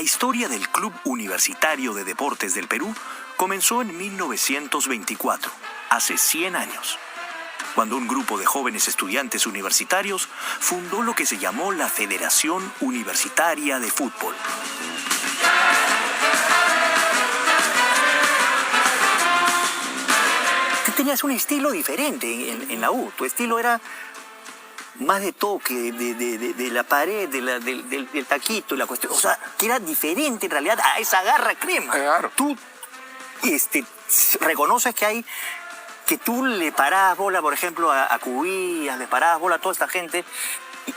historia del Club Universitario de Deportes del Perú comenzó en 1924, hace 100 años, cuando un grupo de jóvenes estudiantes universitarios fundó lo que se llamó la Federación Universitaria de Fútbol. Tú tenías un estilo diferente en la U. Tu estilo era más de toque, de la pared, del taquito y la cuestión. O sea, que era diferente en realidad a esa garra crema. Claro. Tú reconoces que tú le parabas bola, por ejemplo, a Cubillas, le parabas bola a toda esta gente,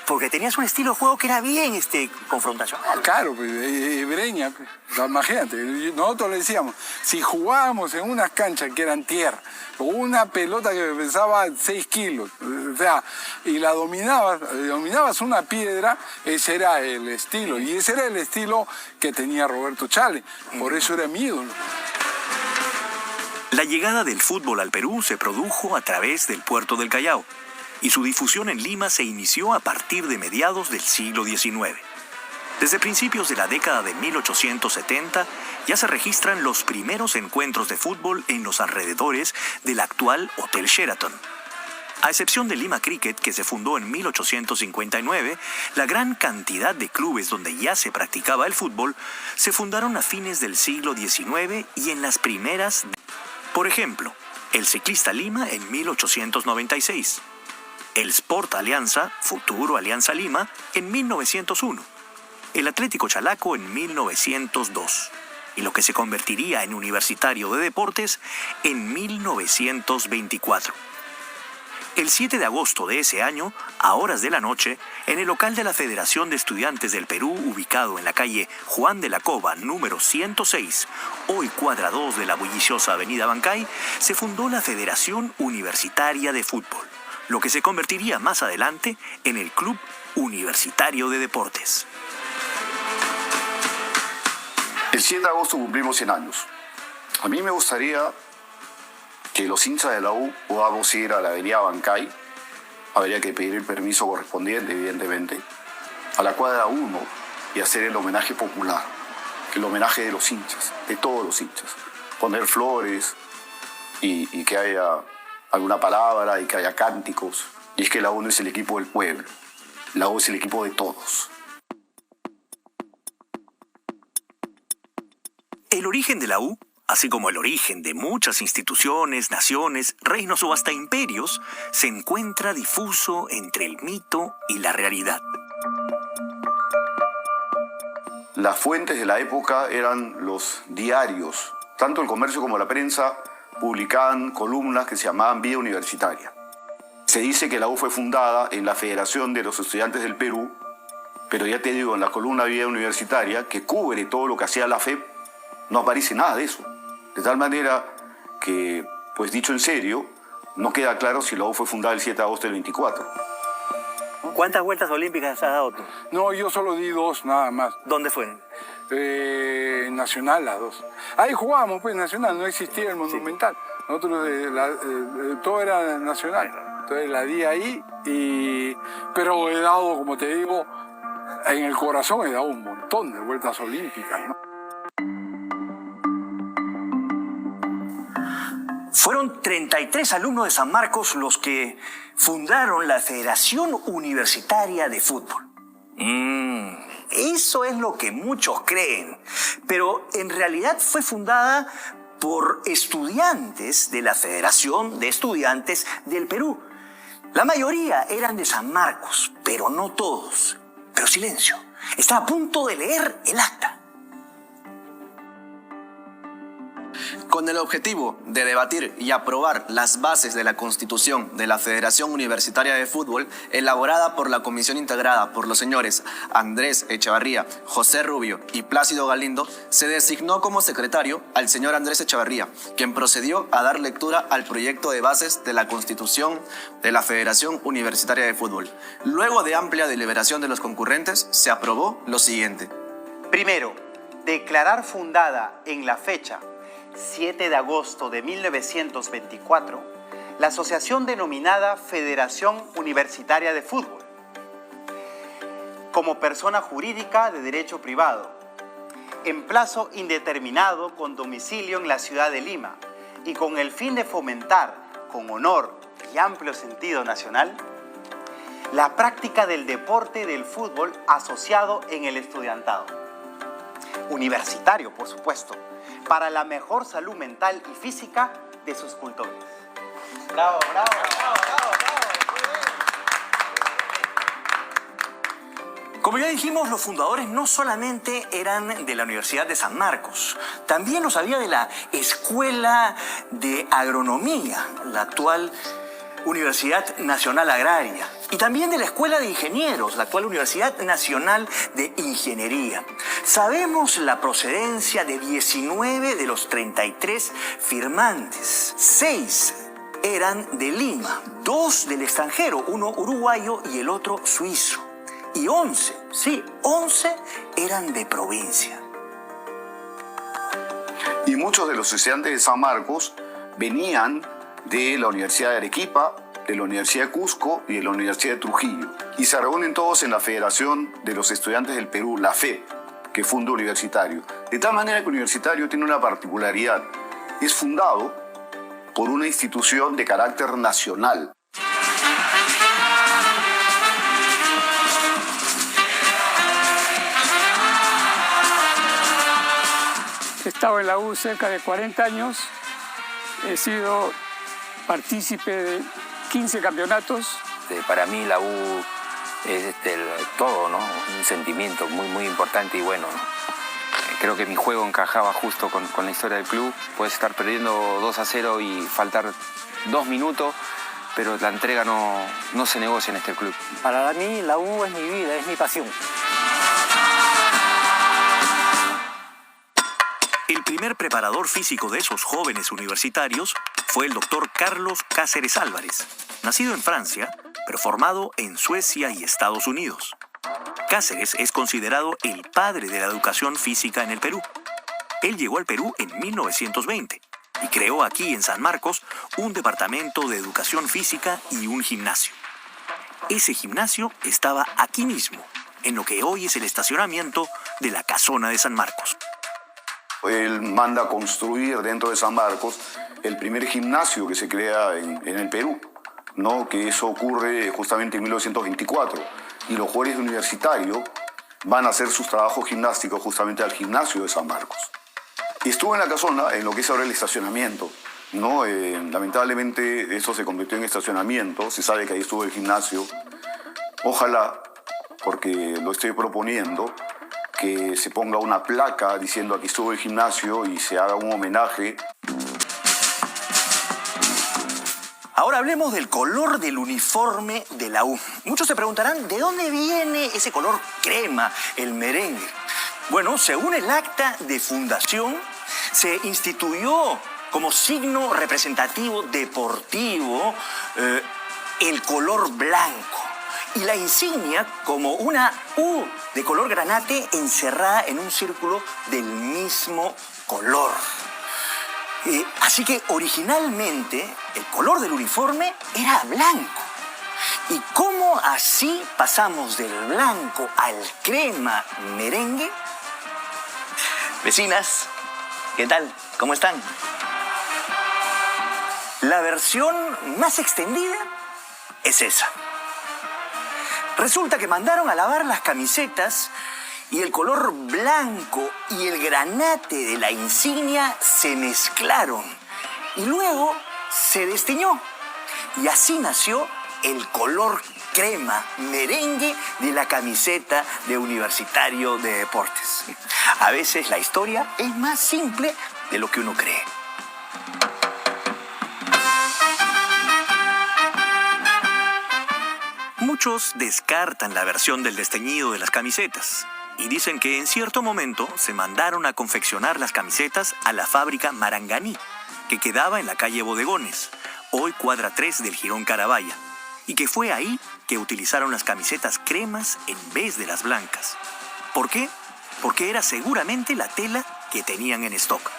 porque tenías un estilo de juego que era bien confrontacional. Claro, pues, Breña, pues, imagínate, nosotros le decíamos, si jugábamos en unas canchas que eran tierra, con una pelota que pesaba 6 kilos, o sea, y la dominabas una piedra, ese era el estilo, y ese era el estilo que tenía Roberto Chale, por eso era mi ídolo. La llegada del fútbol al Perú se produjo a través del puerto del Callao, y su difusión en Lima se inició a partir de mediados del siglo XIX. Desde principios de la década de 1870 ya se registran los primeros encuentros de fútbol en los alrededores del actual Hotel Sheraton. A excepción de Lima Cricket, que se fundó en 1859, la gran cantidad de clubes donde ya se practicaba el fútbol se fundaron a fines del siglo XIX y en las primeras. Por ejemplo, el Ciclista Lima en 1896. El Sport Alianza, futuro Alianza Lima, en 1901. El Atlético Chalaco en 1902. Y lo que se convertiría en Universitario de Deportes en 1924. El 7 de agosto de ese año, a horas de la noche, en el local de la Federación de Estudiantes del Perú, ubicado en la calle Juan de la Cova, número 106, hoy cuadra 2 de la bulliciosa avenida Bancay, se fundó la Federación Universitaria de Fútbol, lo que se convertiría más adelante en el Club Universitario de Deportes. El 7 de agosto cumplimos 100 años. A mí me gustaría que los hinchas de la U podamos ir a la avenida Bancay, habría que pedir el permiso correspondiente, evidentemente, a la cuadra 1 y hacer el homenaje popular, el homenaje de los hinchas, de todos los hinchas. Poner flores y que haya alguna palabra y que haya cánticos. Y es que la U no es el equipo del pueblo, la U es el equipo de todos. El origen de la U, así como el origen de muchas instituciones, naciones, reinos o hasta imperios, se encuentra difuso entre el mito y la realidad. Las fuentes de la época eran los diarios. Tanto el comercio como la prensa publicaban columnas que se llamaban Vida Universitaria. Se dice que la U fue fundada en la Federación de los Estudiantes del Perú, pero ya te digo, en la columna Vida Universitaria, que cubre todo lo que hacía la FEP, no aparece nada de eso. De tal manera que, pues dicho en serio, no queda claro si la U fue fundada el 7 de agosto del 24. ¿Cuántas vueltas olímpicas has dado tú? No, yo solo di 2 nada más. ¿Dónde fueron? Nacional las 2. Ahí jugábamos, pues, Nacional, no existía el Monumental. Nosotros, todo era Nacional. Entonces la di ahí, pero he dado, como te digo, en el corazón he dado un montón de vueltas olímpicas, ¿no? Fueron 33 alumnos de San Marcos los que fundaron la Federación Universitaria de Fútbol. Eso es lo que muchos creen, pero en realidad fue fundada por estudiantes de la Federación de Estudiantes del Perú. La mayoría eran de San Marcos, pero no todos. Pero silencio, está a punto de leer el acta. Con el objetivo de debatir y aprobar las bases de la Constitución de la Federación Universitaria de Fútbol, elaborada por la comisión integrada por los señores Andrés Echevarría, José Rubio y Plácido Galindo, se designó como secretario al señor Andrés Echevarría, quien procedió a dar lectura al proyecto de bases de la Constitución de la Federación Universitaria de Fútbol. Luego de amplia deliberación de los concurrentes, se aprobó lo siguiente. Primero, declarar fundada en la fecha 7 de agosto de 1924, la asociación denominada Federación Universitaria de Fútbol, como persona jurídica de derecho privado, en plazo indeterminado con domicilio en la ciudad de Lima y con el fin de fomentar, con honor y amplio sentido nacional, la práctica del deporte del fútbol asociado en el estudiantado. Universitario, por supuesto, para la mejor salud mental y física de sus cultores. ¡Bravo, bravo, bravo, bravo, bravo! Como ya dijimos, los fundadores no solamente eran de la Universidad de San Marcos, también lo sabía de la Escuela de Agronomía, la actual Universidad Nacional Agraria, y también de la Escuela de Ingenieros, la actual Universidad Nacional de Ingeniería. Sabemos la procedencia de 19 de los 33 firmantes. 6 eran de Lima, 2 del extranjero, uno uruguayo y el otro suizo. Y 11 eran de provincia. Y muchos de los estudiantes de San Marcos venían de la Universidad de Arequipa, de la Universidad de Cusco y de la Universidad de Trujillo. Y se reúnen todos en la Federación de los Estudiantes del Perú, la FEP, que funda Universitario. De tal manera que Universitario tiene una particularidad. Es fundado por una institución de carácter nacional. He estado en la U cerca de 40 años, he sido partícipe de 15 campeonatos. Para mí la U es todo, ¿no? Un sentimiento muy importante y bueno, ¿no? Creo que mi juego encajaba justo con la historia del club. Puedes estar perdiendo 2-0 y faltar 2 minutos, pero la entrega no se negocia en este club. Para mí la U es mi vida, es mi pasión. El primer preparador físico de esos jóvenes universitarios fue el doctor Carlos Cáceres Álvarez, nacido en Francia, pero formado en Suecia y Estados Unidos. Cáceres es considerado el padre de la educación física en el Perú. Él llegó al Perú en 1920 y creó aquí en San Marcos un departamento de educación física y un gimnasio. Ese gimnasio estaba aquí mismo, en lo que hoy es el estacionamiento de la Casona de San Marcos. Él manda a construir dentro de San Marcos el primer gimnasio que se crea en el Perú, ¿no? Que eso ocurre justamente en 1924. Y los jugadores de Universitario van a hacer sus trabajos gimnásticos justamente al gimnasio de San Marcos. Y estuvo en la casona, en lo que es ahora el estacionamiento, ¿no? Lamentablemente eso se convirtió en estacionamiento, se sabe que ahí estuvo el gimnasio. Ojalá, porque lo estoy proponiendo, que se ponga una placa diciendo aquí estuvo el gimnasio y se haga un homenaje. Ahora hablemos del color del uniforme de la U. Muchos se preguntarán, ¿de dónde viene ese color crema, el merengue? Bueno, según el acta de fundación, se instituyó como signo representativo deportivo el color blanco. Y la insignia como una U de color granate encerrada en un círculo del mismo color. Así que originalmente el color del uniforme era blanco. ¿Y cómo así pasamos del blanco al crema merengue? Vecinas, ¿qué tal? ¿Cómo están? La versión más extendida es esa. Resulta que mandaron a lavar las camisetas y el color blanco y el granate de la insignia se mezclaron y luego se destiñó. Y así nació el color crema merengue de la camiseta de Universitario de Deportes. A veces la historia es más simple de lo que uno cree. Muchos descartan la versión del desteñido de las camisetas y dicen que en cierto momento se mandaron a confeccionar las camisetas a la fábrica Maranganí, que quedaba en la calle Bodegones, hoy cuadra 3 del Jirón Carabaya, y que fue ahí que utilizaron las camisetas cremas en vez de las blancas. ¿Por qué? Porque era seguramente la tela que tenían en stock.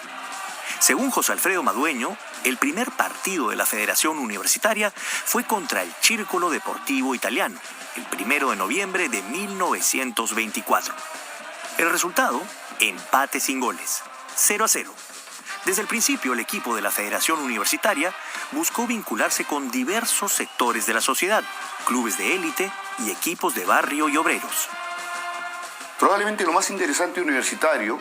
Según José Alfredo Madueño, el primer partido de la Federación Universitaria fue contra el Círculo Deportivo Italiano, el 1 de noviembre de 1924. El resultado empate sin goles, 0-0. Desde el principio, el equipo de la Federación Universitaria buscó vincularse con diversos sectores de la sociedad, clubes de élite y equipos de barrio y obreros. Probablemente lo más interesante Universitario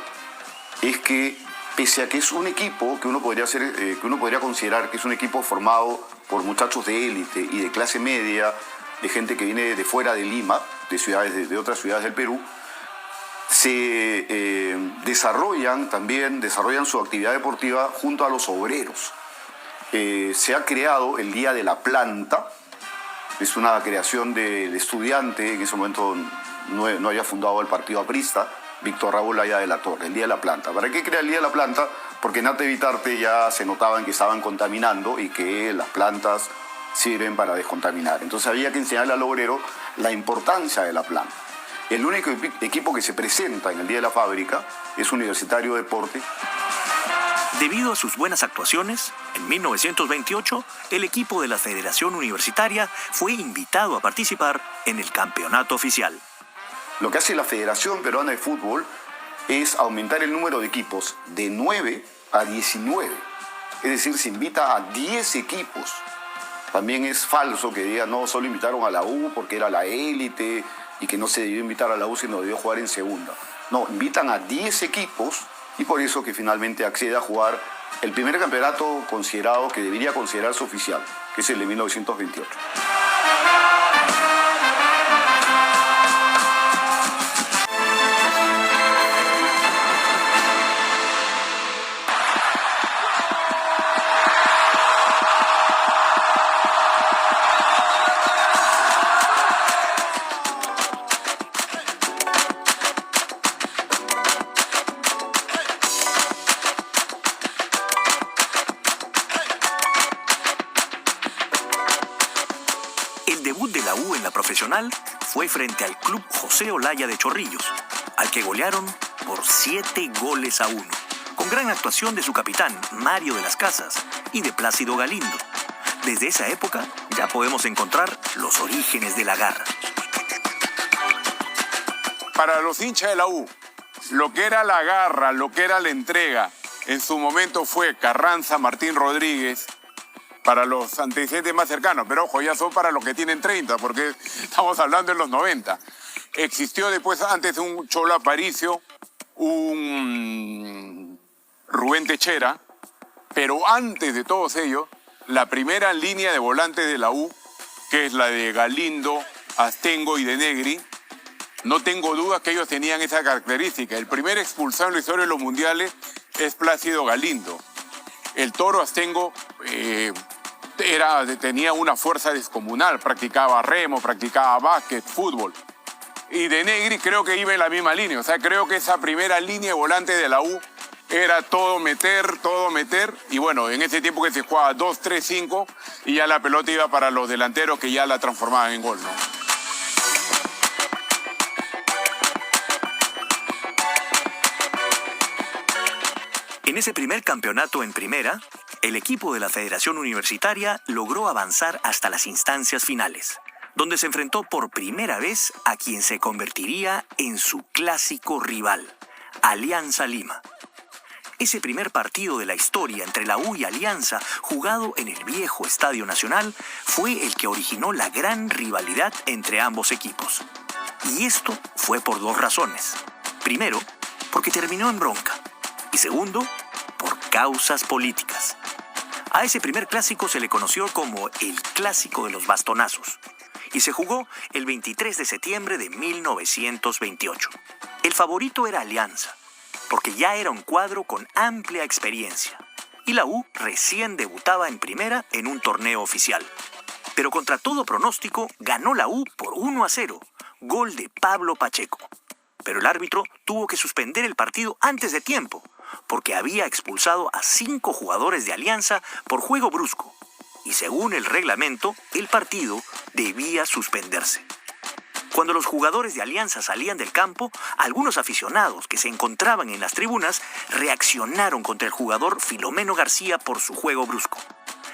es que, pese a que es un equipo que uno podría considerar que es un equipo formado por muchachos de élite y de clase media, de gente que viene de fuera de Lima, de otras ciudades del Perú, se desarrollan su actividad deportiva junto a los obreros. Se ha creado el Día de la Planta, es una creación del estudiante, en ese momento no había fundado el partido aprista, Víctor Raúl Aya de la Torre, el Día de la Planta. ¿Para qué crea el Día de la Planta? Porque en Arte Vitarte ya se notaban que estaban contaminando y que las plantas sirven para descontaminar. Entonces había que enseñarle al obrero la importancia de la planta. El único equipo que se presenta en el Día de la Fábrica es Universitario Deporte. Debido a sus buenas actuaciones, en 1928, el equipo de la Federación Universitaria fue invitado a participar en el campeonato oficial. Lo que hace la Federación Peruana de Fútbol es aumentar el número de equipos de 9 a 19. Es decir, se invita a 10 equipos. También es falso que digan, no, solo invitaron a la U porque era la élite y que no se debió invitar a la U sino debió jugar en segunda. No, invitan a 10 equipos y por eso que finalmente accede a jugar el primer campeonato considerado, que debería considerarse oficial, que es el de 1928. El debut de la U en la profesional fue frente al Club José Olaya de Chorrillos, al que golearon por 7-1, con gran actuación de su capitán, Mario de las Casas, y de Plácido Galindo. Desde esa época ya podemos encontrar los orígenes de la garra. Para los hinchas de la U, lo que era la garra, lo que era la entrega, en su momento fue Carranza, Martín Rodríguez, para los antecedentes más cercanos, pero ojo, ya son para los que tienen 30, porque estamos hablando de los 90. Existió después, antes un Cholo Aparicio, un Rubén Techera, pero antes de todos ellos, la primera línea de volantes de la U, que es la de Galindo, Astengo y de Negri, no tengo dudas que ellos tenían esa característica. El primer expulsado en la historia de los mundiales es Plácido Galindo. El Toro Astengo tenía una fuerza descomunal, practicaba remo, practicaba básquet, fútbol. Y de Negri creo que iba en la misma línea. O sea, creo que esa primera línea de volante de la U era todo meter. Y bueno, en ese tiempo que se jugaba 2-3-5 y ya la pelota iba para los delanteros que ya la transformaban en gol, ¿no? En ese primer campeonato en primera, el equipo de la Federación Universitaria logró avanzar hasta las instancias finales, donde se enfrentó por primera vez a quien se convertiría en su clásico rival, Alianza Lima. Ese primer partido de la historia entre la U y Alianza, jugado en el viejo Estadio Nacional, fue el que originó la gran rivalidad entre ambos equipos. Y esto fue por dos razones. Primero, porque terminó en bronca. Y segundo, por causas políticas. A ese primer clásico se le conoció como el Clásico de los Bastonazos y se jugó el 23 de septiembre de 1928. El favorito era Alianza, porque ya era un cuadro con amplia experiencia y la U recién debutaba en primera en un torneo oficial. Pero contra todo pronóstico ganó la U por 1-0, gol de Pablo Pacheco. Pero el árbitro tuvo que suspender el partido antes de tiempo, porque había expulsado a 5 jugadores de Alianza por juego brusco, y según el reglamento, el partido debía suspenderse. Cuando los jugadores de Alianza salían del campo, algunos aficionados que se encontraban en las tribunas reaccionaron contra el jugador Filomeno García por su juego brusco.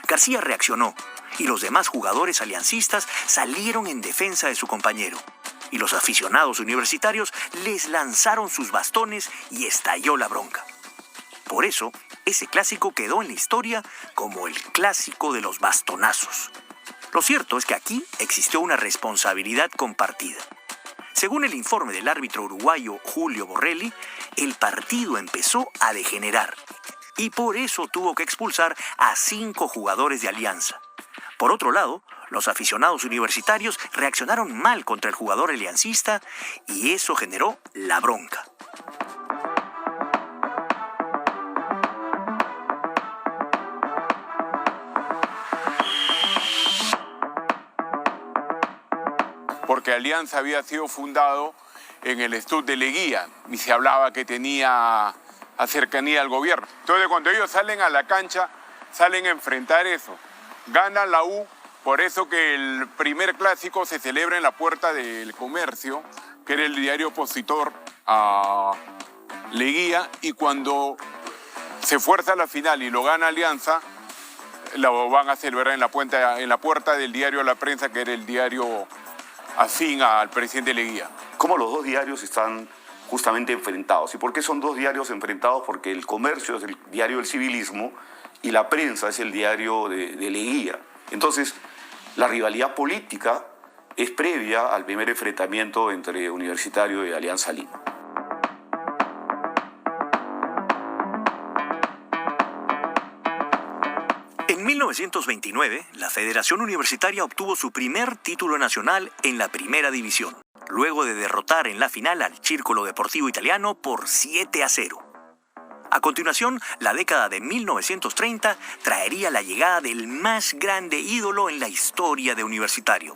García reaccionó, y los demás jugadores aliancistas salieron en defensa de su compañero. y los aficionados universitarios les lanzaron sus bastones y estalló la bronca. Por eso, ese clásico quedó en la historia como el clásico de los bastonazos. Lo cierto es que aquí existió una responsabilidad compartida. Según el informe del árbitro uruguayo Julio Borrelli, el partido empezó a degenerar y por eso tuvo que expulsar a 5 jugadores de Alianza. Por otro lado, los aficionados universitarios reaccionaron mal contra el jugador aliancista y eso generó la bronca. Porque Alianza había sido fundado en el Estud de Leguía y se hablaba que tenía cercanía al gobierno. Entonces, cuando ellos salen a la cancha, salen a enfrentar eso. Gana la U, por eso que el primer clásico se celebra en la Puerta del Comercio, que era el diario opositor a Leguía, y cuando se fuerza la final y lo gana Alianza, lo van a celebrar en la puerta del diario La Prensa, que era el diario afín al presidente Leguía. ¿Cómo los dos diarios están justamente enfrentados? ¿Y por qué son dos diarios enfrentados? Porque el Comercio es el diario del civilismo y La Prensa es el diario de Leguía. Entonces, la rivalidad política es previa al primer enfrentamiento entre Universitario y Alianza Lima. En 1929, la Federación Universitaria obtuvo su primer título nacional en la Primera División, luego de derrotar en la final al Círculo Deportivo Italiano por 7-0. A continuación, la década de 1930 traería la llegada del más grande ídolo en la historia de Universitario,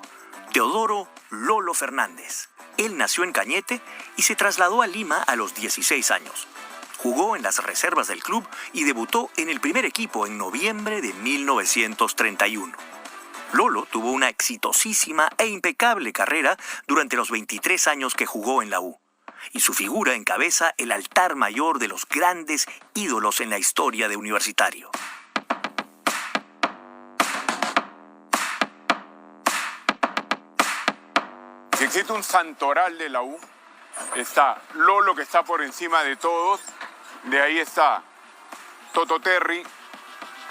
Teodoro Lolo Fernández. Él nació en Cañete y se trasladó a Lima a los 16 años. Jugó en las reservas del club y debutó en el primer equipo en noviembre de 1931. Lolo tuvo una exitosísima e impecable carrera durante los 23 años que jugó en la U, y su figura encabeza el altar mayor de los grandes ídolos en la historia de Universitario. Si existe un santoral de la U, está Lolo, que está por encima de todos. De ahí está Toto Terry,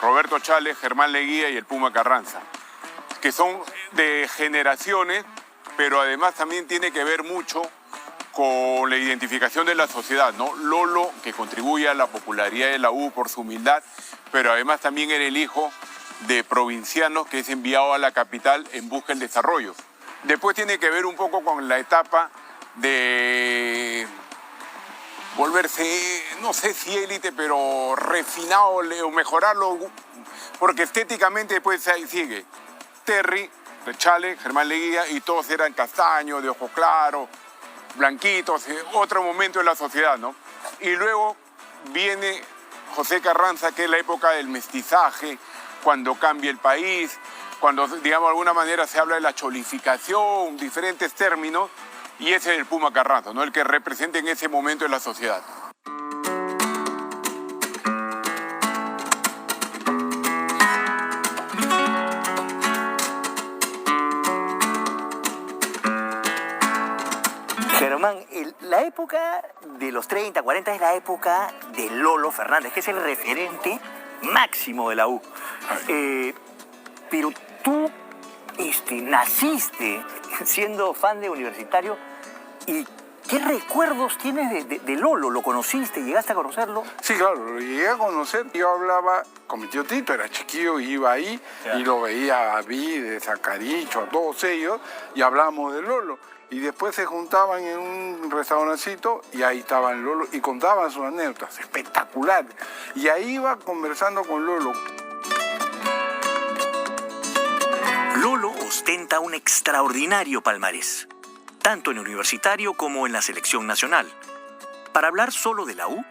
Roberto Chales, Germán Leguía y el Puma Carranza, que son de generaciones, pero además también tiene que ver mucho con la identificación de la sociedad, ¿no? Lolo, que contribuye a la popularidad de la U por su humildad, pero además también era el hijo de provincianos que es enviado a la capital en busca del desarrollo. Después tiene que ver un poco con la etapa de volverse, no sé si élite, pero refinado o mejorarlo, porque estéticamente después ahí sigue Terry, Chale, Germán Leguía, y todos eran castaños, de ojos claros, blanquitos, otro momento de la sociedad, ¿no? Y luego viene José Carranza, que es la época del mestizaje, cuando cambia el país, cuando, digamos, de alguna manera se habla de la cholificación, diferentes términos, y ese es el Puma Carranza, ¿no? El que representa en ese momento de la sociedad. Germán, la época de los 30, 40 es la época de Lolo Fernández, que es el referente máximo de la U. Pero tú naciste siendo fan de Universitario, ¿y qué recuerdos tienes de Lolo? ¿Lo conociste? ¿Llegaste a conocerlo? Sí, claro, lo llegué a conocer. Yo hablaba con mi tío Tito, era chiquillo, iba ahí y lo veía a Vides, a Caricho, a todos ellos, y hablábamos de Lolo. Y después se juntaban en un restaurancito y ahí estaban Lolo y contaban sus anécdotas espectaculares. Y ahí iba conversando con Lolo. Lolo ostenta un extraordinario palmarés, tanto en Universitario como en la selección nacional. Para hablar solo de la U,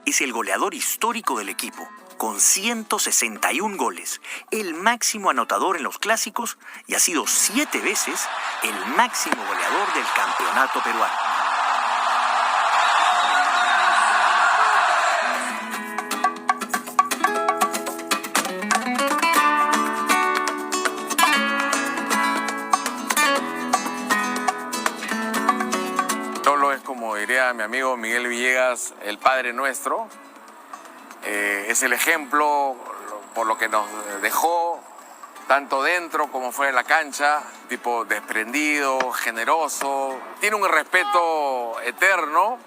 es el goleador histórico del equipo, con 161 goles, el máximo anotador en los clásicos y ha sido 7 veces el máximo goleador del campeonato peruano. diría mi amigo Miguel Villegas, el Padre Nuestro. Es el ejemplo por lo que nos dejó, tanto dentro como fuera de la cancha, tipo desprendido, generoso, tiene un respeto eterno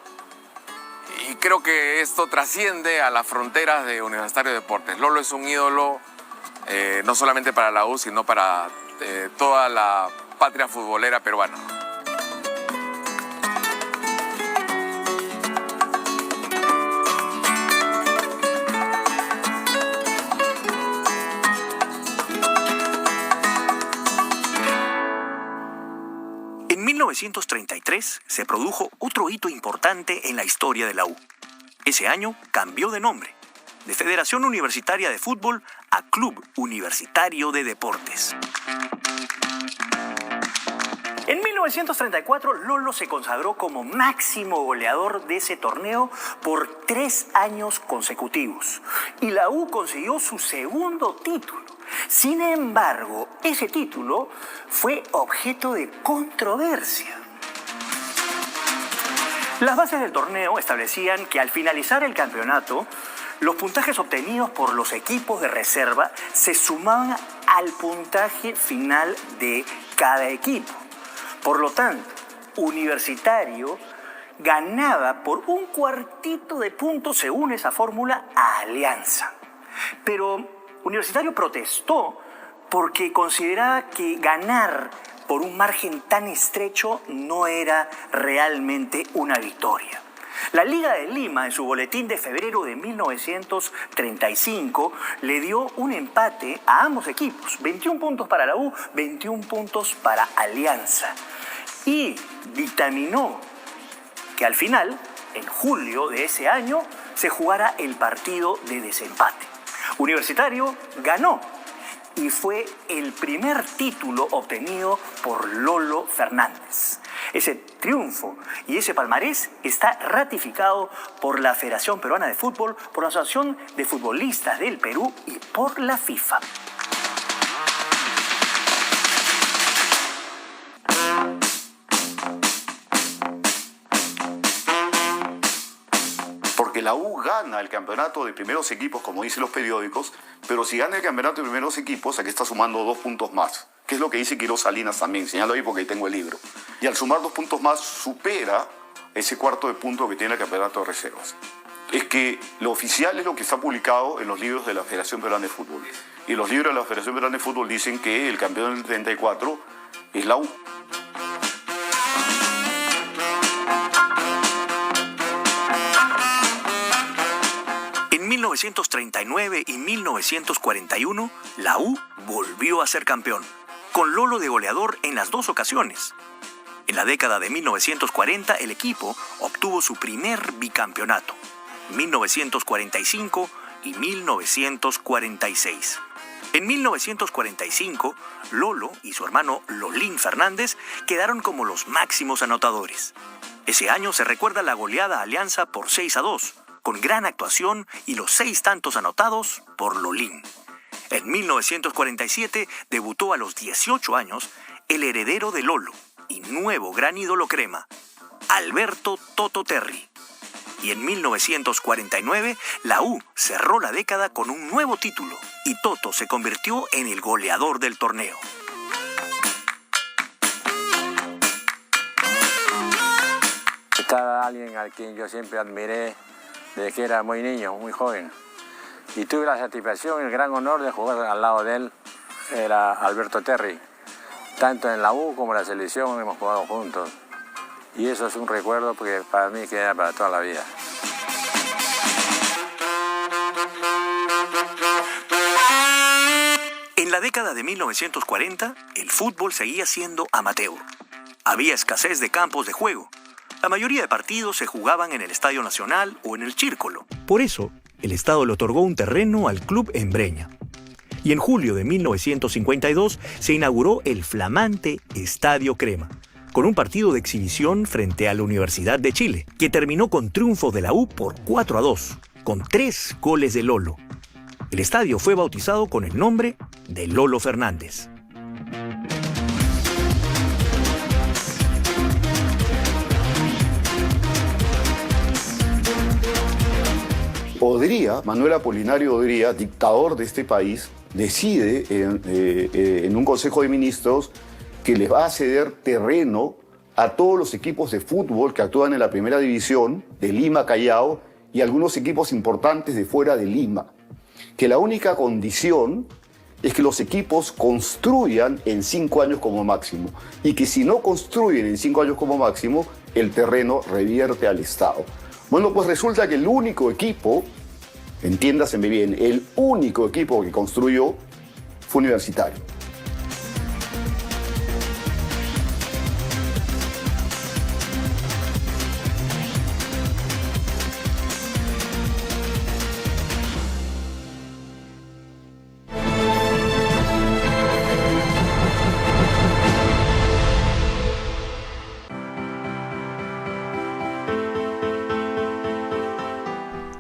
y creo que esto trasciende a las fronteras de Universitario de Deportes. Lolo es un ídolo no solamente para la U, sino para toda la patria futbolera peruana. En 1933 se produjo otro hito importante en la historia de la U. Ese año cambió de nombre, de Federación Universitaria de Fútbol a Club Universitario de Deportes. En 1934, Lolo se consagró como máximo goleador de ese torneo por 3 años consecutivos y la U consiguió su segundo título. Sin embargo, ese título fue objeto de controversia. Las bases del torneo establecían que al finalizar el campeonato, los puntajes obtenidos por los equipos de reserva se sumaban al puntaje final de cada equipo. Por lo tanto, Universitario ganaba por un cuartito de punto según esa fórmula a Alianza. Pero Universitario protestó porque consideraba que ganar por un margen tan estrecho no era realmente una victoria. La Liga de Lima, en su boletín de febrero de 1935, le dio un empate a ambos equipos, 21 puntos para la U, 21 puntos para Alianza, y dictaminó que al final, en julio de ese año, se jugara el partido de desempate. Universitario ganó y fue el primer título obtenido por Lolo Fernández. Ese triunfo y ese palmarés está ratificado por la Federación Peruana de Fútbol, por la Asociación de Futbolistas del Perú y por la FIFA. Porque la U gana el campeonato de primeros equipos, como dicen los periódicos, pero si gana el campeonato de primeros equipos, aquí está sumando 2 puntos más, que es lo que dice Quiroz Salinas también, señalo ahí porque ahí tengo el libro. Y al sumar 2 puntos más, supera ese cuarto de punto que tiene el campeonato de reservas. Es que lo oficial es lo que está publicado en los libros de la Federación Peruana de Fútbol. Y los libros de la Federación Peruana de Fútbol dicen que el campeón del 34 es la U. En 1939 y 1941, la U volvió a ser campeón, con Lolo de goleador en las 2 ocasiones. En la década de 1940, el equipo obtuvo su primer bicampeonato, 1945 y 1946. En 1945, Lolo y su hermano Lolín Fernández quedaron como los máximos anotadores. Ese año se recuerda la goleada a Alianza por 6-2, con gran actuación y los 6 tantos anotados por Lolín. En 1947 debutó a los 18 años el heredero de Lolo y nuevo gran ídolo crema, Alberto Toto Terry. Y en 1949 la U cerró la década con un nuevo título y Toto se convirtió en el goleador del torneo. Estaba alguien al quien yo siempre admiré desde que era muy niño, muy joven. Y tuve la satisfacción y el gran honor de jugar al lado de él, era Alberto Terry. Tanto en la U como en la selección hemos jugado juntos. Y eso es un recuerdo porque para mí queda para toda la vida. En la década de 1940, el fútbol seguía siendo amateur. Había escasez de campos de juego. La mayoría de partidos se jugaban en el Estadio Nacional o en el Círculo. Por eso, el Estado le otorgó un terreno al club en Breña. Y en julio de 1952 se inauguró el flamante Estadio Crema, con un partido de exhibición frente a la Universidad de Chile, que terminó con triunfo de la U por 4-2, con 3 goles de Lolo. El estadio fue bautizado con el nombre de Lolo Fernández. Odría, Manuel Apolinario Odría, dictador de este país, decide en un Consejo de Ministros que les va a ceder terreno a todos los equipos de fútbol que actúan en la primera división de Lima, Callao, y algunos equipos importantes de fuera de Lima. Que la única condición es que los equipos construyan en 5 años como máximo, y que si no construyen en 5 años como máximo, el terreno revierte al Estado. Bueno, pues resulta que el único equipo, entiéndaseme bien, el único equipo que construyó fue Universitario.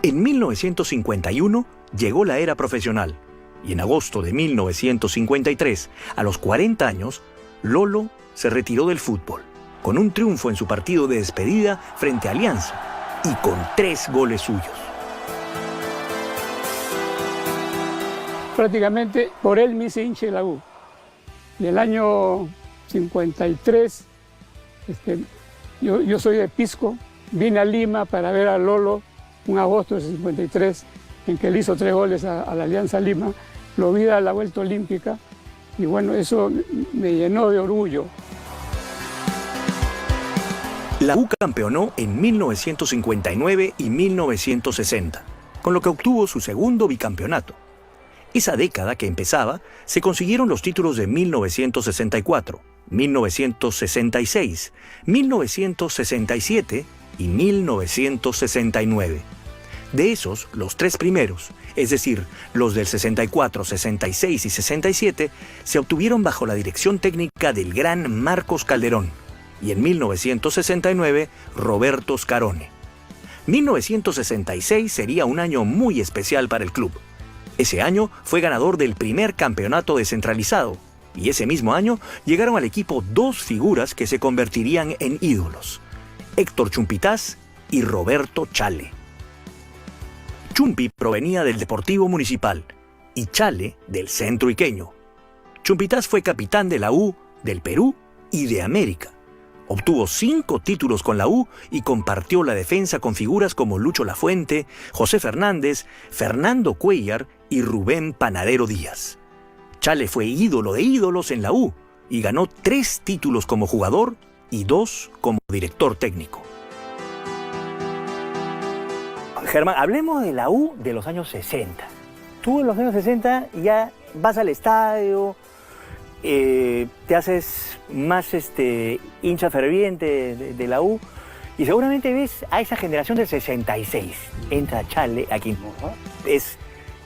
En 1951 llegó la era profesional y en agosto de 1953, a los 40 años, Lolo se retiró del fútbol, con un triunfo en su partido de despedida frente a Alianza y con 3 goles suyos. Prácticamente por él me hice hincha de la U. En el año 53, yo soy de Pisco, vine a Lima para ver a Lolo un agosto de 53, en que él hizo 3 goles a la Alianza Lima. Lo vi a la vuelta olímpica y bueno, eso me llenó de orgullo. La U campeonó en 1959 y 1960, con lo que obtuvo su segundo bicampeonato. Esa década que empezaba, se consiguieron los títulos de 1964, 1966, 1967 y 1969. De esos, los 3 primeros, es decir, los del 64, 66 y 67, se obtuvieron bajo la dirección técnica del gran Marcos Calderón y en 1969, Roberto Scarone. 1966 sería un año muy especial para el club. Ese año fue ganador del primer campeonato descentralizado y ese mismo año llegaron al equipo 2 figuras que se convertirían en ídolos: Héctor Chumpitaz y Roberto Chale. Chumpi provenía del Deportivo Municipal y Chale del Centro Iqueño. Chumpitaz fue capitán de la U, del Perú y de América. Obtuvo 5 títulos con la U y compartió la defensa con figuras como Lucho Lafuente, José Fernández, Fernando Cuellar y Rubén Panadero Díaz. Chale fue ídolo de ídolos en la U y ganó 3 títulos como jugador y 2 como director técnico. Germán, hablemos de la U de los años 60. Tú en los años 60 ya vas al estadio, te haces más hincha ferviente de la U y seguramente ves a esa generación del 66. Entra Chale, aquí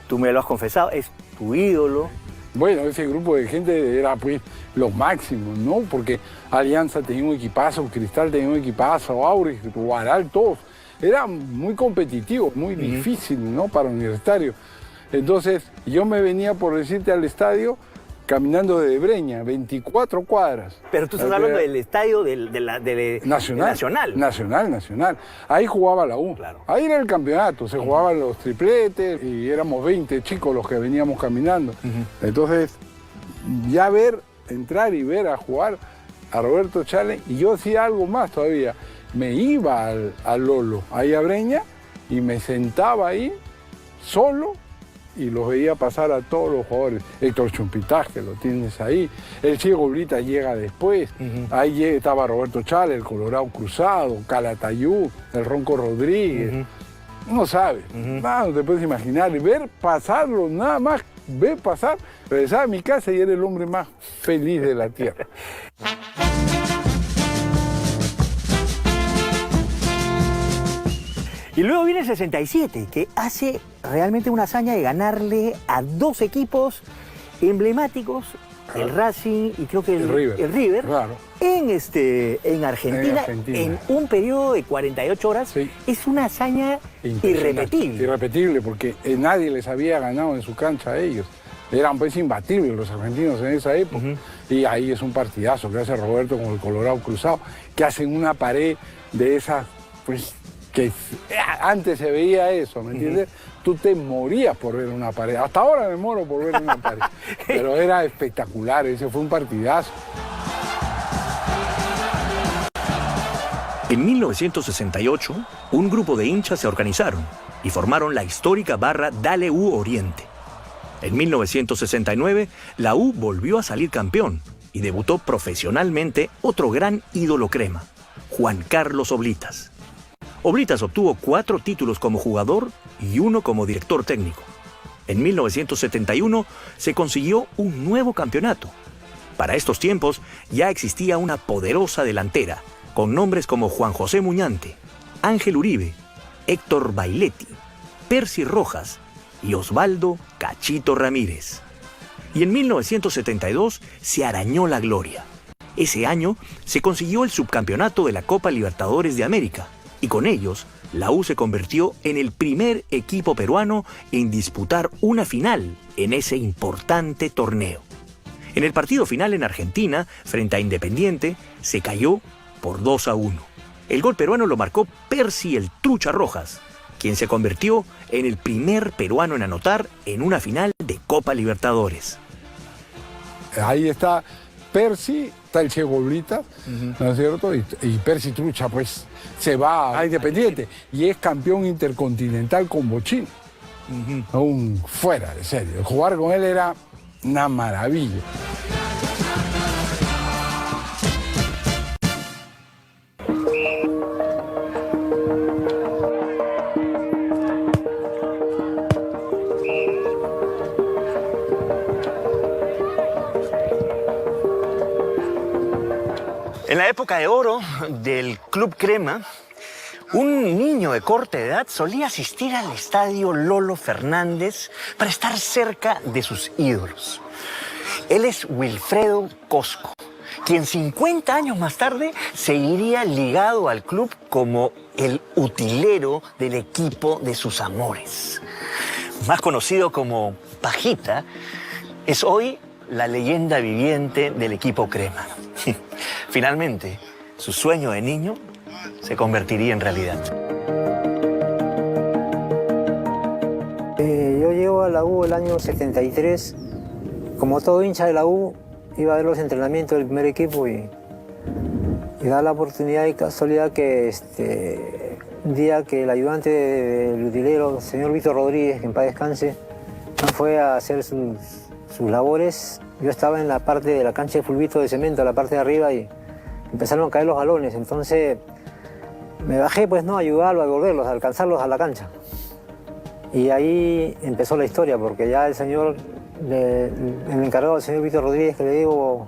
tú me lo has confesado, es tu ídolo. Bueno, ese grupo de gente era pues los máximos, ¿no? Porque Alianza tenía un equipazo, Cristal tenía un equipazo, Auris, Guaral, todos. Era muy competitivo, muy difícil, ¿no? Para Universitario. Entonces, yo me venía, por decirte, al estadio caminando de Breña, 24 cuadras. Pero tú estás hablando del estadio Nacional. Ahí jugaba la U. Claro. Ahí era el campeonato, se jugaban los tripletes y éramos 20 chicos los que veníamos caminando. Entonces, ya entrar y ver a jugar a Roberto Chale, y yo hacía algo más todavía. Me iba al Lolo, ahí a Breña, y me sentaba ahí solo y los veía pasar a todos los jugadores. Héctor Chumpitaz, que lo tienes ahí. El Ciego Brita llega después. Ahí estaba Roberto Chale, el Colorado Cruzado, Calatayud, el Ronco Rodríguez. No sabes, no te puedes imaginar. Y ver pasarlo, nada más ver pasar. Regresaba a mi casa y era el hombre más feliz de la tierra. Y luego viene el 67, que hace realmente una hazaña de ganarle a 2 equipos emblemáticos, el Racing y creo que el River, claro, en Argentina, en un periodo de 48 horas. Sí. Es una hazaña irrepetible. Irrepetible, porque nadie les había ganado en su cancha a ellos. Eran pues imbatibles los argentinos en esa época. Y ahí es un partidazo que hace Roberto con el Colorado Cruzado, que hacen una pared de esas, pues, que antes se veía eso, ¿me entiendes? tú te morías por ver una pared. Hasta ahora me muero por ver una pared. Pero era espectacular, ese fue un partidazo. En 1968, un grupo de hinchas se organizaron y formaron la histórica barra Dale U Oriente. En 1969, la U volvió a salir campeón y debutó profesionalmente otro gran ídolo crema, Juan Carlos Oblitas. Oblitas obtuvo 4 títulos como jugador y 1 como director técnico. En 1971 se consiguió un nuevo campeonato. Para estos tiempos ya existía una poderosa delantera, con nombres como Juan José Muñante, Ángel Uribe, Héctor Bailetti, Percy Rojas y Osvaldo Cachito Ramírez. Y en 1972 se arañó la gloria. Ese año se consiguió el subcampeonato de la Copa Libertadores de América y con ellos la U se convirtió en el primer equipo peruano en disputar una final en ese importante torneo. En el partido final en Argentina, frente a Independiente, se cayó por 2-1. El gol peruano lo marcó Percy el Trucha Rojas, quien se convirtió en el primer peruano en anotar en una final de Copa Libertadores. Ahí está Percy, está el Che Oblitas, ¿no es cierto? Y Percy Trucha, pues, se va a Independiente y es campeón intercontinental con Bochín. Fuera de serio. Jugar con él era una maravilla. En la época de oro del Club Crema, un niño de corta edad solía asistir al estadio Lolo Fernández para estar cerca de sus ídolos. Él es Wilfredo Cosco, quien 50 años más tarde seguiría ligado al club como el utilero del equipo de sus amores. Más conocido como Pajita, es hoy la leyenda viviente del equipo Crema. Finalmente, su sueño de niño se convertiría en realidad. Yo llego a la U el año 73. Como todo hincha de la U, iba a ver los entrenamientos del primer equipo y da la oportunidad y casualidad que un día que el ayudante del utilero, el señor Víctor Rodríguez, que en paz descanse, fue a hacer sus labores. Yo estaba en la parte de la cancha de fulbito de cemento, la parte de arriba, y empezaron a caer los balones. Entonces me bajé, pues, a ayudarlo, a devolverlos, a alcanzarlos a la cancha. Y ahí empezó la historia, porque ya el señor, el encargado del señor Víctor Rodríguez, que le digo,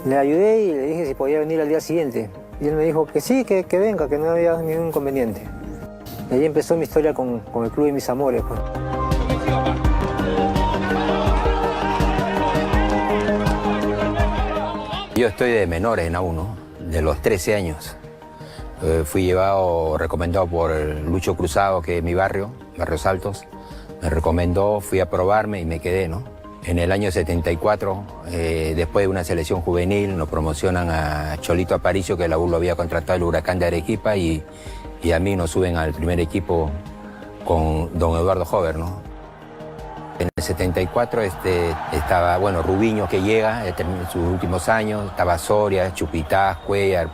le ayudé y le dije si podía venir al día siguiente. Y él me dijo que sí, que venga, que no había ningún inconveniente. Y ahí empezó mi historia con el club de mis amores, pues. Yo estoy de menores en A1, de los 13 años. Fui recomendado por Lucho Cruzado, que es mi barrio, Barrios Altos. Me recomendó, fui a probarme y me quedé, ¿no? En el año 74, después de una selección juvenil, nos promocionan a Cholito Aparicio, que la U lo había contratado el Huracán de Arequipa, y a mí nos suben al primer equipo con don Eduardo Hover, ¿no? En el 74 estaba, Rubiño, que llega en sus últimos años, estaba Soria, Chupitaz, Cuellar,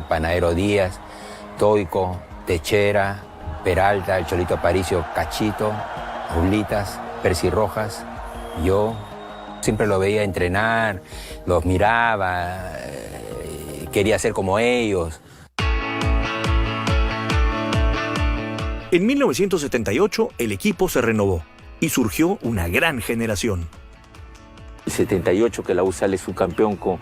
Panadero Díaz, Toico, Techera, Peralta, el Cholito Aparicio, Cachito, Oblitas, Percy Rojas. Yo siempre lo veía entrenar, los miraba, quería ser como ellos. En 1978 el equipo se renovó y surgió una gran generación. El 78 que la U sale subcampeón con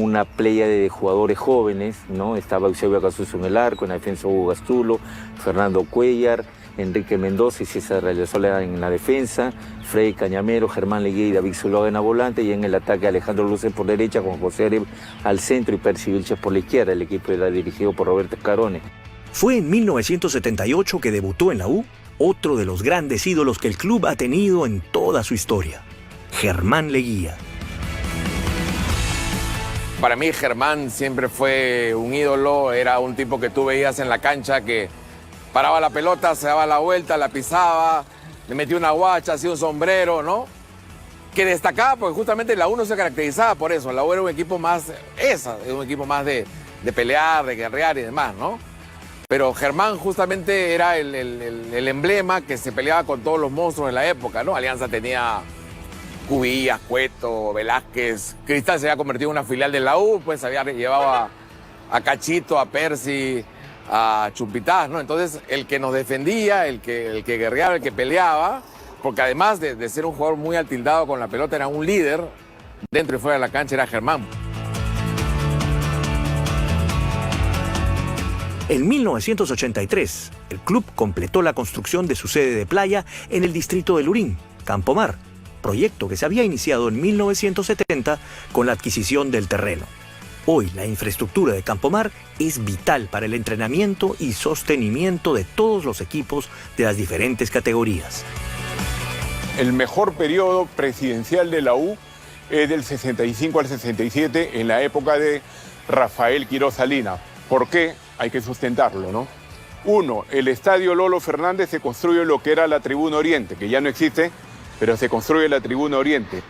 una playa de jugadores jóvenes, ¿no? Estaba Eusebio Casuso en el arco, en la defensa Hugo Gastulo, Fernando Cuellar, Enrique Mendoza y César Rayasola en la defensa, Freddy Cañamero, Germán Leguía y David Zuluaga en la volante, y en el ataque Alejandro Luces por derecha, con José Areb al centro y Percy Vilches por la izquierda. El equipo era dirigido por Roberto Escarone. Fue en 1978 que debutó en la U otro de los grandes ídolos que el club ha tenido en toda su historia, Germán Leguía. Para mí Germán siempre fue un ídolo, era un tipo que tú veías en la cancha que paraba la pelota, se daba la vuelta, la pisaba, le metía una guacha, hacía un sombrero, ¿no? Que destacaba porque justamente la U no se caracterizaba por eso. La U era un equipo más, un equipo más de pelear, de guerrear y demás, ¿no? Pero Germán justamente era el emblema que se peleaba con todos los monstruos de la época, ¿no? Alianza tenía Cubillas, Cueto, Velázquez. Cristal se había convertido en una filial de la U, pues había llevado a Cachito, a Percy, a Chumpitaz, ¿no? Entonces, el que nos defendía, el que guerreaba, el que peleaba, porque además de ser un jugador muy atildado con la pelota, era un líder dentro y fuera de la cancha, era Germán. En 1983, el club completó la construcción de su sede de playa en el distrito de Lurín, Campomar, proyecto que se había iniciado en 1970 con la adquisición del terreno. Hoy la infraestructura de Campomar es vital para el entrenamiento y sostenimiento de todos los equipos de las diferentes categorías. El mejor periodo presidencial de la U es del 65 al 67, en la época de Rafael Quiroz Salinas. ¿Por qué? Hay que sustentarlo, ¿no? Uno, el estadio Lolo Fernández se construye lo que era la Tribuna Oriente, que ya no existe, pero se construye la Tribuna Oriente.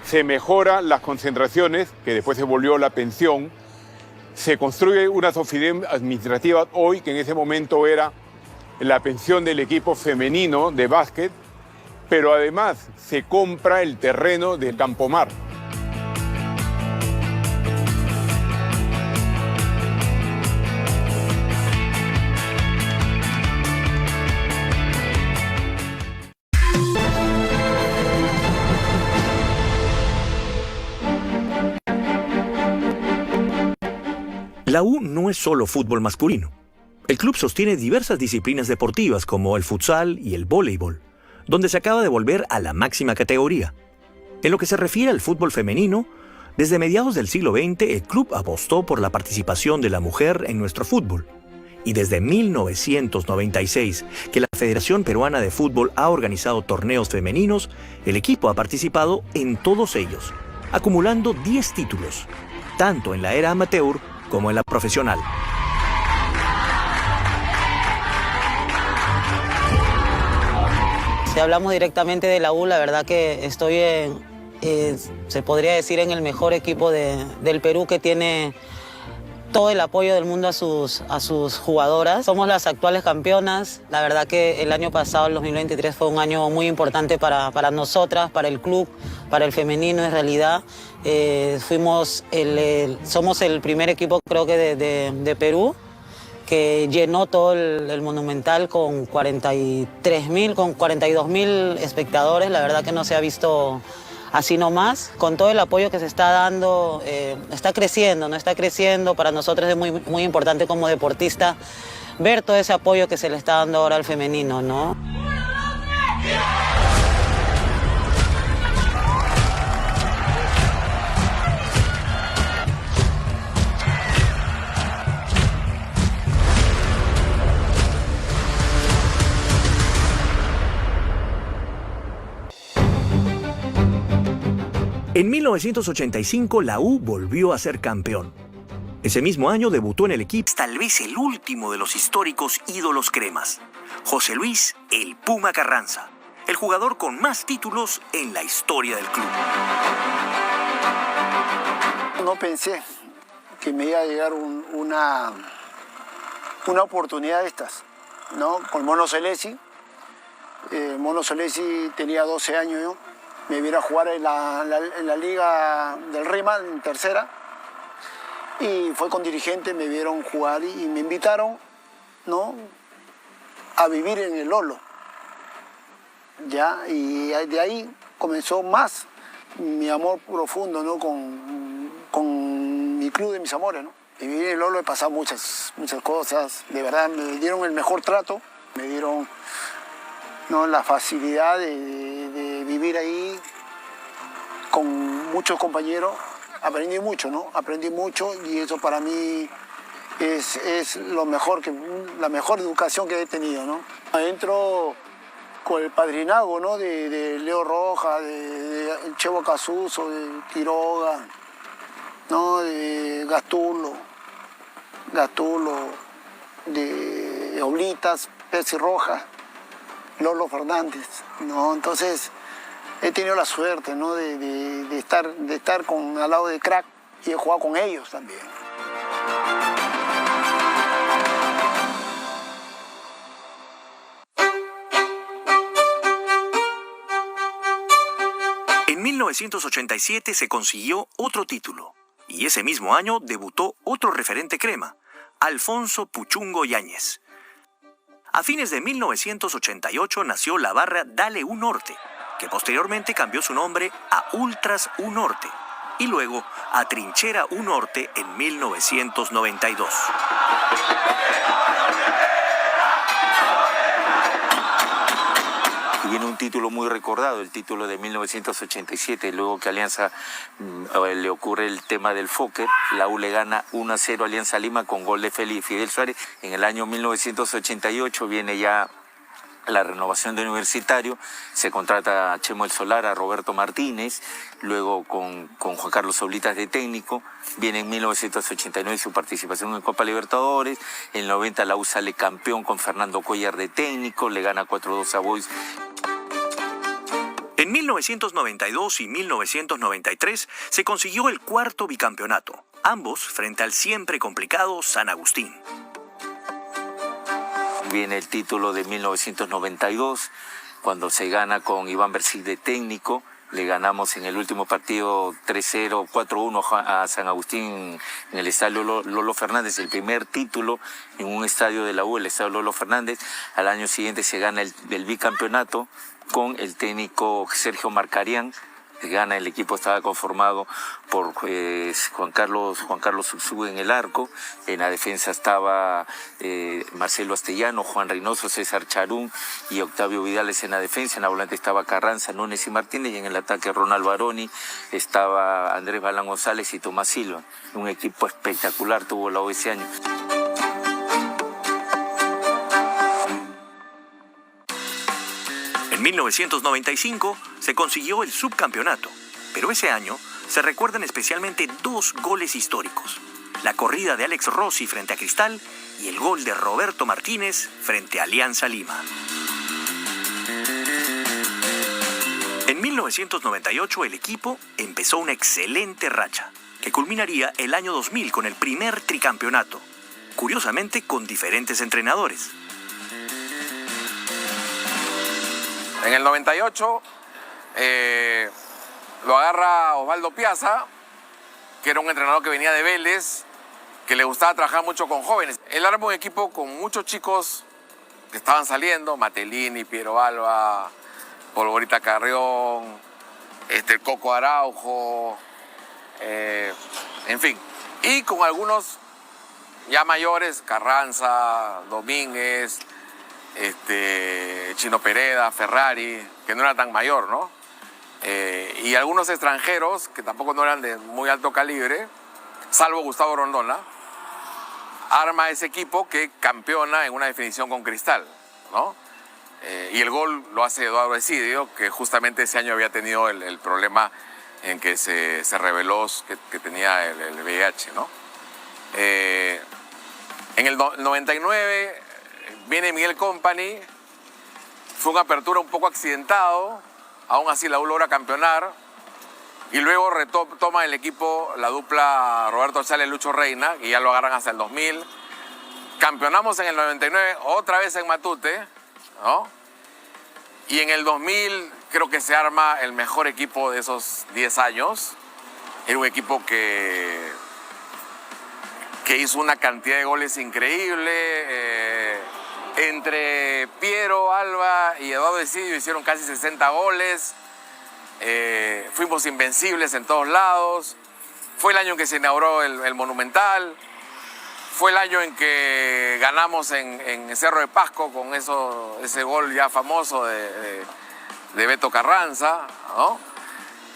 Se mejora las concentraciones, que después se volvió la pensión. Se construye una SOFIDEM administrativa hoy, que en ese momento era la pensión del equipo femenino de básquet, pero además se compra el terreno del Campomar. La U no es solo fútbol masculino. El club sostiene diversas disciplinas deportivas como el futsal y el voleibol, donde se acaba de volver a la máxima categoría. En lo que se refiere al fútbol femenino, desde mediados del siglo XX el club apostó por la participación de la mujer en nuestro fútbol. Y desde 1996, que la Federación Peruana de Fútbol ha organizado torneos femeninos, el equipo ha participado en todos ellos, acumulando 10 títulos, tanto en la era amateur como en la profesional. Si hablamos directamente de la U, la verdad que estoy se podría decir en el mejor equipo del Perú, que tiene todo el apoyo del mundo a sus jugadoras. Somos las actuales campeonas. La verdad que el año pasado, el 2023, fue un año muy importante para nosotras, para el club, para el femenino en realidad. Somos el primer equipo, creo que de Perú, que llenó todo el Monumental con 42.000 espectadores. La verdad que no se ha visto así nomás, con todo el apoyo que se está dando. Está creciendo, ¿no? Está creciendo. Para nosotros es muy, muy importante como deportista ver todo ese apoyo que se le está dando ahora al femenino, ¿no? En 1985 la U volvió a ser campeón. Ese mismo año debutó en el equipo tal vez el último de los históricos ídolos cremas, José Luis "El Puma" Carranza, el jugador con más títulos en la historia del club. No pensé que me iba a llegar una oportunidad de estas, ¿no? Con Mono Celesi. Mono Celesi tenía 12 años yo. Me vino a jugar en la Liga del Rima, en tercera. Y fue con dirigente, me vieron jugar y me invitaron, ¿no?, a vivir en el Lolo. ¿Ya? Y de ahí comenzó más mi amor profundo, ¿no?, con mi club de mis amores, ¿no? Vivir en el Lolo, he pasado muchas cosas. De verdad, me dieron el mejor trato, me dieron, ¿no?, la facilidad de vivir ahí con muchos compañeros. Aprendí mucho, ¿no? Aprendí mucho y eso para mí es lo mejor, la mejor educación que he tenido, ¿no? Adentro con el padrinazgo, ¿no?, de Leo Rojas, de Chevo Casuso, de Quiroga, ¿no?, de Gastulo, de Oblitas. Percy Rojas, Lolo Fernández, ¿no? Entonces he tenido la suerte, ¿no? de estar al lado de crack y he jugado con ellos también. En 1987 se consiguió otro título y ese mismo año debutó otro referente crema, Alfonso Puchungo Yáñez. A fines de 1988 nació la barra Dale U Norte, que posteriormente cambió su nombre a Ultras U Norte y luego a Trinchera U Norte en 1992. Y viene un título muy recordado, el título de 1987, luego que Alianza le ocurre el tema del Fokker, la U le gana 1-0 a Alianza Lima con gol de Fidel Suárez. En el año 1988 viene ya la renovación de Universitario, se contrata a Chemo El Solar, a Roberto Martínez, luego con Juan Carlos Oblitas de técnico, viene en 1989 su participación en Copa Libertadores, en el 90 la U sale campeón con Fernando Cuellar de técnico, le gana 4-2 a Boys. En 1992 y 1993 se consiguió el cuarto bicampeonato, ambos frente al siempre complicado San Agustín. Viene el título de 1992, cuando se gana con Iván Bersil de técnico. Le ganamos en el último partido 3-0, 4-1 a San Agustín en el estadio Lolo Fernández, el primer título en un estadio de la U, el estadio Lolo Fernández. Al año siguiente se gana el bicampeonato con el técnico Sergio Marcarián. Gana, el equipo estaba conformado por Juan Carlos Ursúa en el arco, en la defensa estaba Marcelo Astellano, Juan Reynoso, César Charún y Octavio Vidales en la defensa, en la volante estaba Carranza, Núñez y Martínez, y en el ataque Ronald Baroni, estaba Andrés Balán González y Tomás Silva. Un equipo espectacular tuvo la U ese año. En 1995 se consiguió el subcampeonato, pero ese año se recuerdan especialmente dos goles históricos: la corrida de Alex Rossi frente a Cristal y el gol de Roberto Martínez frente a Alianza Lima. En 1998 el equipo empezó una excelente racha, que culminaría el año 2000 con el primer tricampeonato, curiosamente con diferentes entrenadores. En el 98 lo agarra Osvaldo Piazza, que era un entrenador que venía de Vélez, que le gustaba trabajar mucho con jóvenes. Él armó un equipo con muchos chicos que estaban saliendo, Matelini, Piero Alba, Polvorita Carrión, Coco Araujo, en fin. Y con algunos ya mayores, Carranza, Domínguez, Chino Pereda, Ferrari, que no era tan mayor, ¿no? Y algunos extranjeros que tampoco no eran de muy alto calibre, salvo Gustavo Rondona, arma ese equipo que campeona en una definición con Cristal, ¿no? Y el gol lo hace Eduardo Esidio, que justamente ese año había tenido el problema en que se reveló que tenía el VIH, ¿no? En el 99 viene Miguel Company, fue una apertura un poco accidentado, aún así la U logra campeonar, y luego retoma el equipo la dupla Roberto Chale y Lucho Reina, y ya lo agarran hasta el 2000. Campeonamos en el 99, otra vez en Matute, ¿no? Y en el 2000 creo que se arma el mejor equipo de esos 10 años. Era un equipo que hizo una cantidad de goles increíble. Entre Piero, Alba y Eduardo Esidio hicieron casi 60 goles. Fuimos invencibles en todos lados. Fue el año en que se inauguró el Monumental. Fue el año en que ganamos en Cerro de Pasco con ese gol ya famoso de Beto Carranza, ¿no?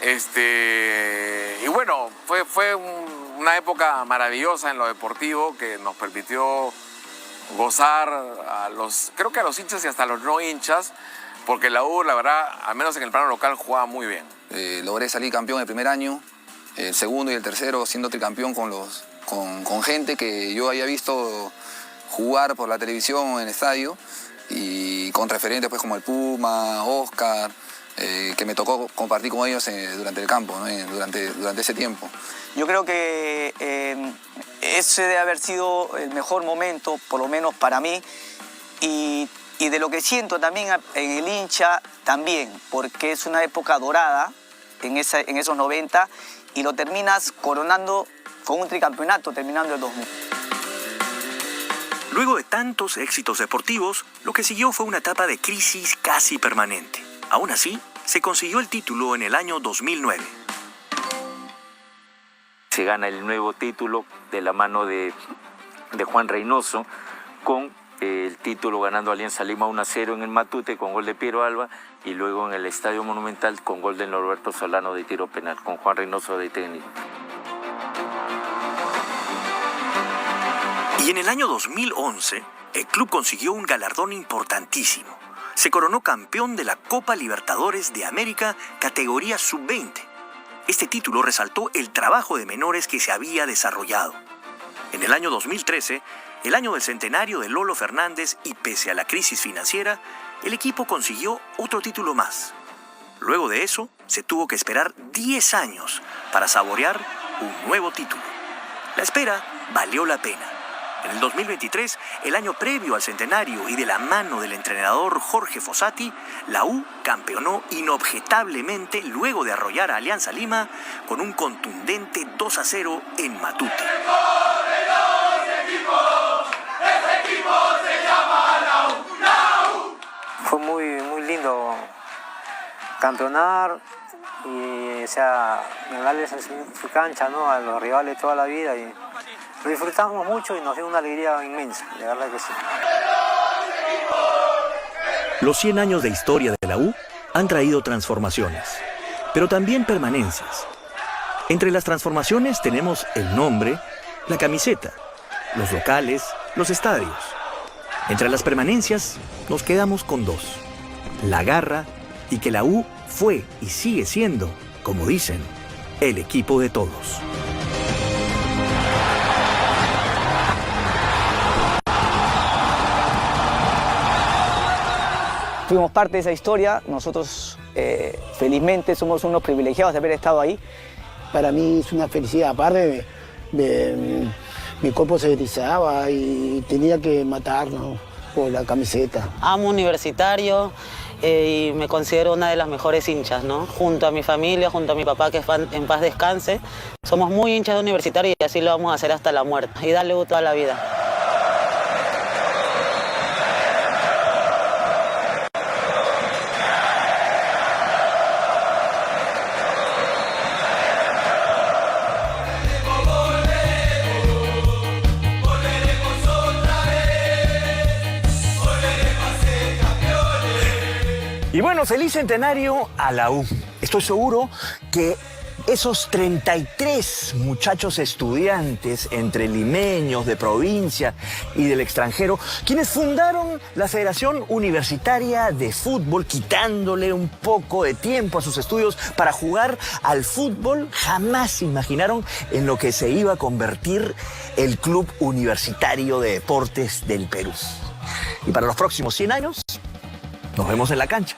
Y bueno, fue una época maravillosa en lo deportivo que nos permitió gozar creo que a los hinchas y hasta a los no hinchas, porque la U, la verdad, al menos en el plano local, jugaba muy bien. Logré salir campeón el primer año, el segundo y el tercero siendo tricampeón con gente que yo había visto jugar por la televisión en el estadio, y con referentes pues, como el Puma, Oscar, que me tocó compartir con ellos durante el campo, ¿no? durante ese tiempo. Yo creo que ese debe haber sido el mejor momento, por lo menos para mí, y de lo que siento también en el hincha también, porque es una época dorada en esos 90 y lo terminas coronando con un tricampeonato terminando el 2000. Luego de tantos éxitos deportivos, lo que siguió fue una etapa de crisis casi permanente. Aún así, se consiguió el título en el año 2009. Se gana el nuevo título de la mano de Juan Reynoso, con el título ganando Alianza Lima 1-0 en el Matute con gol de Piero Alba y luego en el Estadio Monumental con gol de Norberto Solano de tiro penal, con Juan Reynoso de técnico. Y en el año 2011, el club consiguió un galardón importantísimo. Se coronó campeón de la Copa Libertadores de América, categoría sub-20. Este título resaltó el trabajo de menores que se había desarrollado. En el año 2013, el año del centenario de Lolo Fernández, y pese a la crisis financiera, el equipo consiguió otro título más. Luego de eso, se tuvo que esperar 10 años para saborear un nuevo título. La espera valió la pena. En el 2023, el año previo al centenario y de la mano del entrenador Jorge Fossati, la U campeonó inobjetablemente luego de arrollar a Alianza Lima con un contundente 2-0 en Matute. Fue muy lindo campeonar y ganarles en su cancha, ¿no? A los rivales toda la vida. Y lo disfrutamos mucho y nos dio una alegría inmensa, de verdad que sí. Los 100 años de historia de la U han traído transformaciones, pero también permanencias. Entre las transformaciones tenemos el nombre, la camiseta, los locales, los estadios. Entre las permanencias nos quedamos con dos: la garra y que la U fue y sigue siendo, como dicen, el equipo de todos. Fuimos parte de esa historia, nosotros felizmente somos unos privilegiados de haber estado ahí. Para mí es una felicidad, aparte mi cuerpo se erizaba y tenía que matarnos por la camiseta. Amo Universitario y me considero una de las mejores hinchas, ¿no? Junto a mi familia, junto a mi papá, que en paz descanse. Somos muy hinchas de Universitario y así lo vamos a hacer hasta la muerte y darle toda la vida. Y bueno, feliz centenario a la U. Estoy seguro que esos 33 muchachos estudiantes, entre limeños, de provincia y del extranjero, quienes fundaron la Federación Universitaria de Fútbol, quitándole un poco de tiempo a sus estudios para jugar al fútbol, jamás se imaginaron en lo que se iba a convertir el Club Universitario de Deportes del Perú. Y para los próximos 100 años, nos vemos en la cancha.